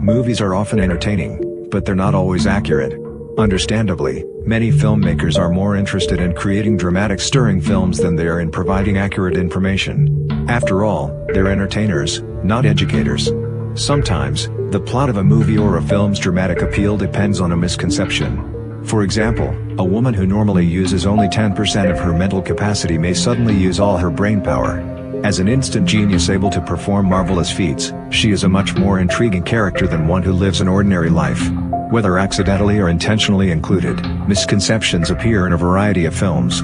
Movies are often entertaining, but they're not always accurate. Understandably, many filmmakers are more interested in creating dramatic stirring films than they are in providing accurate information. After all, they're entertainers, not educators. Sometimes, the plot of a movie or a film's dramatic appeal depends on a misconception. For example, a woman who normally uses only 10% of her mental capacity may suddenly use all her brain power. As an instant genius able to perform marvelous feats, she is a much more intriguing character than one who lives an ordinary life. Whether accidentally or intentionally included, misconceptions appear in a variety of films.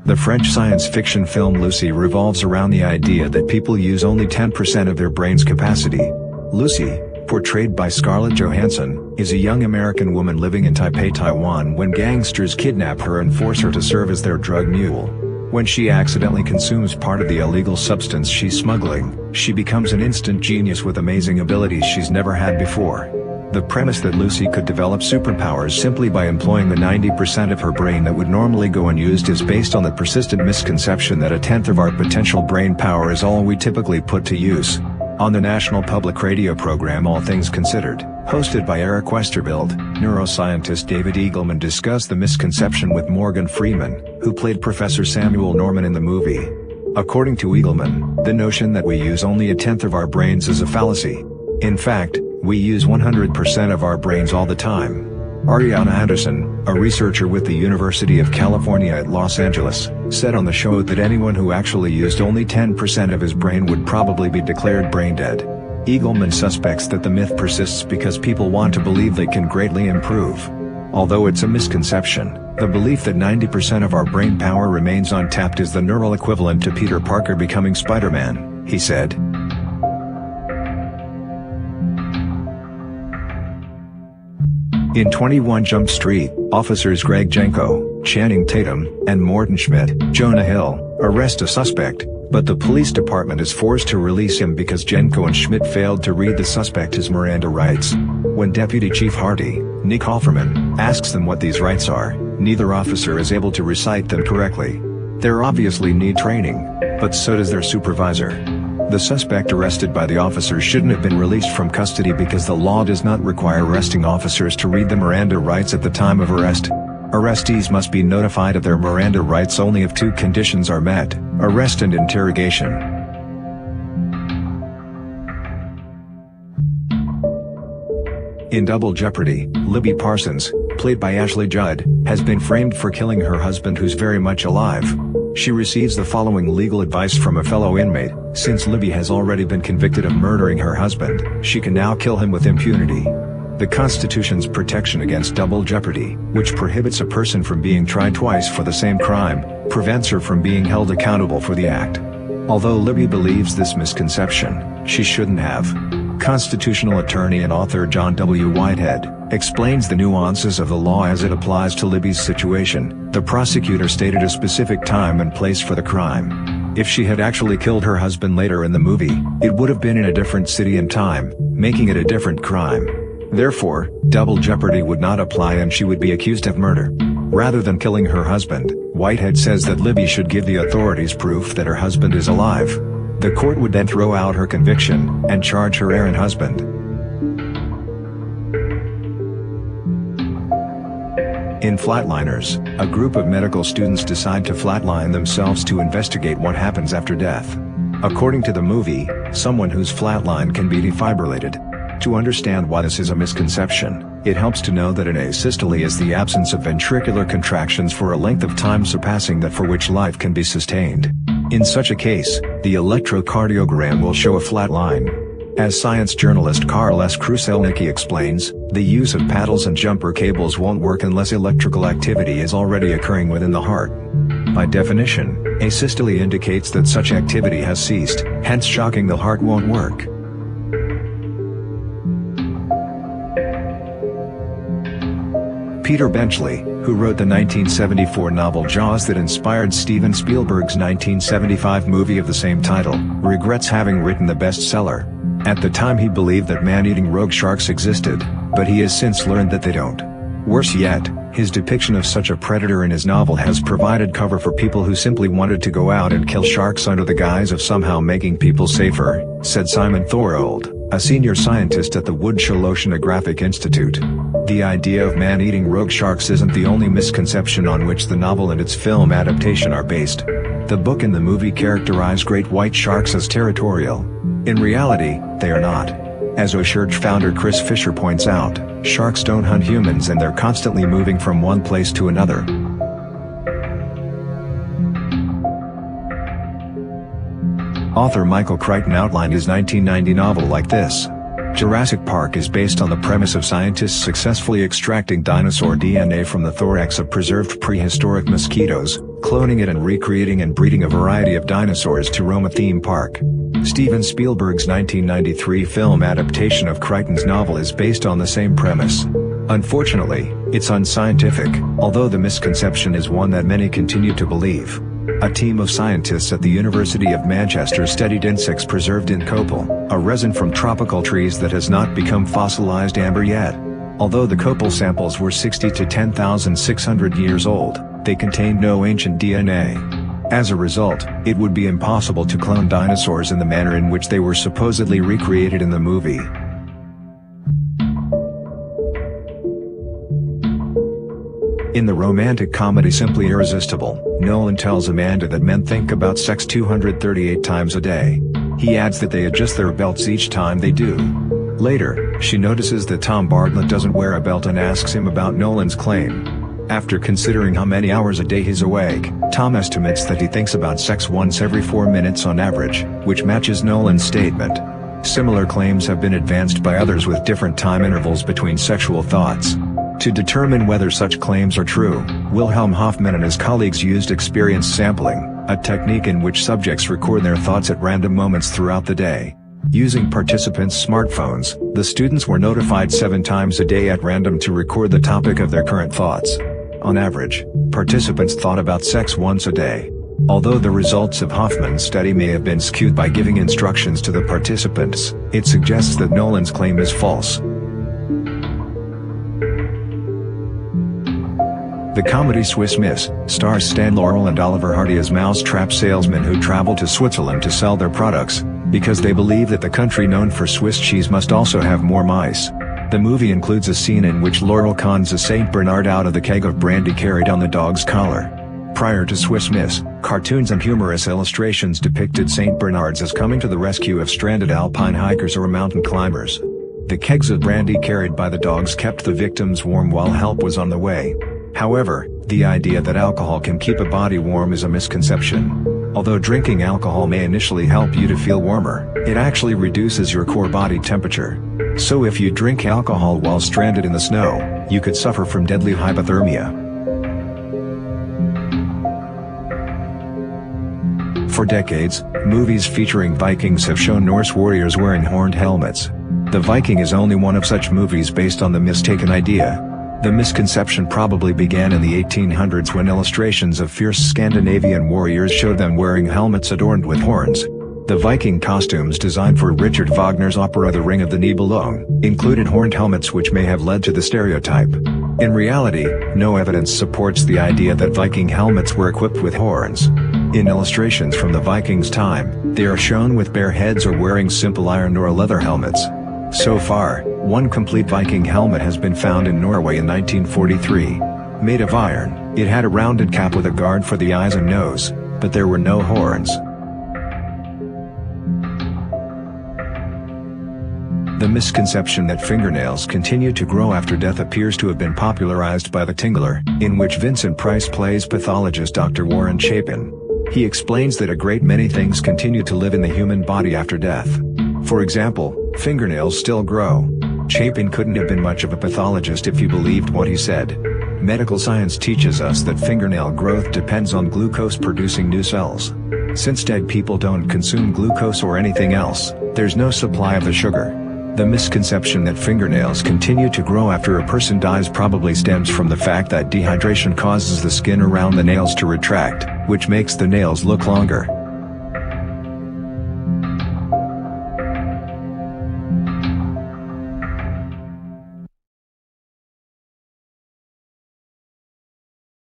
The French science fiction film Lucy revolves around the idea that people use only 10% of their brain's capacity. Lucy, portrayed by Scarlett Johansson, is a young American woman living in Taipei, Taiwan when gangsters kidnap her and force her to serve as their drug mule. When she accidentally consumes part of the illegal substance she's smuggling, she becomes an instant genius with amazing abilities she's never had before. The premise that Lucy could develop superpowers simply by employing the 90% of her brain that would normally go unused is based on the persistent misconception that a tenth of our potential brain power is all we typically put to use. On the National Public Radio program All Things Considered, hosted by Eric Westerveld, neuroscientist David Eagleman discussed the misconception with Morgan Freeman, who played Professor Samuel Norman in the movie. According to Eagleman, the notion that we use only a tenth of our brains is a fallacy. In fact, we use 100% of our brains all the time. Ariana Anderson, a researcher with the University of California at Los Angeles, said on the show that anyone who actually used only 10% of his brain would probably be declared brain dead. Eagleman suspects that the myth persists because people want to believe they can greatly improve. Although it's a misconception, the belief that 90% of our brain power remains untapped is the neural equivalent to Peter Parker becoming Spider-Man, he said. In 21 Jump Street, officers Greg Jenko, Channing Tatum, and Morton Schmidt, Jonah Hill, arrest a suspect, but the police department is forced to release him because Jenko and Schmidt failed to read the suspect his Miranda rights. When Deputy Chief Hardy, Nick Offerman, asks them what these rights are, neither officer is able to recite them correctly. They obviously need training, but so does their supervisor. The suspect arrested by the officers shouldn't have been released from custody because the law does not require arresting officers to read the Miranda rights at the time of arrest. Arrestees must be notified of their Miranda rights only if two conditions are met: arrest and interrogation. In Double Jeopardy, Libby Parsons, played by Ashley Judd, has been framed for killing her husband who's very much alive. She receives the following legal advice from a fellow inmate: since Libby has already been convicted of murdering her husband, she can now kill him with impunity. The Constitution's protection against double jeopardy, which prohibits a person from being tried twice for the same crime, prevents her from being held accountable for the act. Although Libby believes this misconception, she shouldn't have. Constitutional attorney and author John W. Whitehead explains the nuances of the law as it applies to Libby's situation. The prosecutor stated a specific time and place for the crime. If she had actually killed her husband later in the movie, it would have been in a different city and time, making it a different crime. Therefore, double jeopardy would not apply and she would be accused of murder. Rather than killing her husband, Whitehead says that Libby should give the authorities proof that her husband is alive. The court would then throw out her conviction and charge her errant husband. In Flatliners, a group of medical students decide to flatline themselves to investigate what happens after death. According to the movie, someone who's flatlined can be defibrillated. To understand why this is a misconception, it helps to know that an asystole is the absence of ventricular contractions for a length of time surpassing that for which life can be sustained. In such a case, the electrocardiogram will show a flat line. As science journalist Karl S. Kruselnicki explains, the use of paddles and jumper cables won't work unless electrical activity is already occurring within the heart. By definition, asystole indicates that such activity has ceased, hence shocking the heart won't work. Peter Benchley, who wrote the 1974 novel Jaws that inspired Steven Spielberg's 1975 movie of the same title, regrets having written the bestseller. At the time he believed that man-eating rogue sharks existed, but he has since learned that they don't. Worse yet, his depiction of such a predator in his novel has provided cover for people who simply wanted to go out and kill sharks under the guise of somehow making people safer, said Simon Thorold, a senior scientist at the Woodshall Oceanographic Institute. The idea of man-eating rogue sharks isn't the only misconception on which the novel and its film adaptation are based. The book and the movie characterize great white sharks as territorial. In reality, they are not. As Oshurch founder Chris Fisher points out, sharks don't hunt humans and they're constantly moving from one place to another. Author Michael Crichton outlined his 1990 novel like this. Jurassic Park is based on the premise of scientists successfully extracting dinosaur DNA from the thorax of preserved prehistoric mosquitoes, cloning it and recreating and breeding a variety of dinosaurs to roam a theme park. Steven Spielberg's 1993 film adaptation of Crichton's novel is based on the same premise. Unfortunately, it's unscientific, although the misconception is one that many continue to believe. A team of scientists at the University of Manchester studied insects preserved in copal, a resin from tropical trees that has not become fossilized amber yet. Although the copal samples were 60 to 10,600 years old, they contained no ancient DNA. As a result, it would be impossible to clone dinosaurs in the manner in which they were supposedly recreated in the movie. In the romantic comedy Simply Irresistible, Nolan tells Amanda that men think about sex 238 times a day. He adds that they adjust their belts each time they do. Later, she notices that Tom Bartlett doesn't wear a belt and asks him about Nolan's claim. After considering how many hours a day he's awake, Tom estimates that he thinks about sex once every 4 minutes on average, which matches Nolan's statement. Similar claims have been advanced by others with different time intervals between sexual thoughts. To determine whether such claims are true, Wilhelm Hoffman and his colleagues used experience sampling, a technique in which subjects record their thoughts at random moments throughout the day. Using participants' smartphones, the students were notified 7 times a day at random to record the topic of their current thoughts. On average, participants thought about sex once a day. Although the results of Hoffman's study may have been skewed by giving instructions to the participants, it suggests that Nolan's claim is false. The comedy Swiss Miss stars Stan Laurel and Oliver Hardy as mousetrap salesmen who travel to Switzerland to sell their products, because they believe that the country known for Swiss cheese must also have more mice. The movie includes a scene in which Laurel cons a Saint Bernard out of the keg of brandy carried on the dog's collar. Prior to Swiss Miss, cartoons and humorous illustrations depicted Saint Bernards as coming to the rescue of stranded alpine hikers or mountain climbers. The kegs of brandy carried by the dogs kept the victims warm while help was on the way. However, the idea that alcohol can keep a body warm is a misconception. Although drinking alcohol may initially help you to feel warmer, it actually reduces your core body temperature. So if you drink alcohol while stranded in the snow, you could suffer from deadly hypothermia. For decades, movies featuring Vikings have shown Norse warriors wearing horned helmets. The Viking is only one of such movies based on the mistaken idea. The misconception probably began in the 1800s when illustrations of fierce Scandinavian warriors showed them wearing helmets adorned with horns. The Viking costumes designed for Richard Wagner's opera The Ring of the Nibelung included horned helmets, which may have led to the stereotype. In reality, no evidence supports the idea that Viking helmets were equipped with horns. In illustrations from the Vikings' time, they are shown with bare heads or wearing simple iron or leather helmets. So far, one complete Viking helmet has been found in Norway in 1943. Made of iron, it had a rounded cap with a guard for the eyes and nose, but there were no horns. The misconception that fingernails continue to grow after death appears to have been popularized by The Tingler, in which Vincent Price plays pathologist Dr. Warren Chapin. He explains that a great many things continue to live in the human body after death. For example, fingernails still grow. Chapin couldn't have been much of a pathologist if you believed what he said. Medical science teaches us that fingernail growth depends on glucose-producing new cells. Since dead people don't consume glucose or anything else, there's no supply of the sugar. The misconception that fingernails continue to grow after a person dies probably stems from the fact that dehydration causes the skin around the nails to retract, which makes the nails look longer.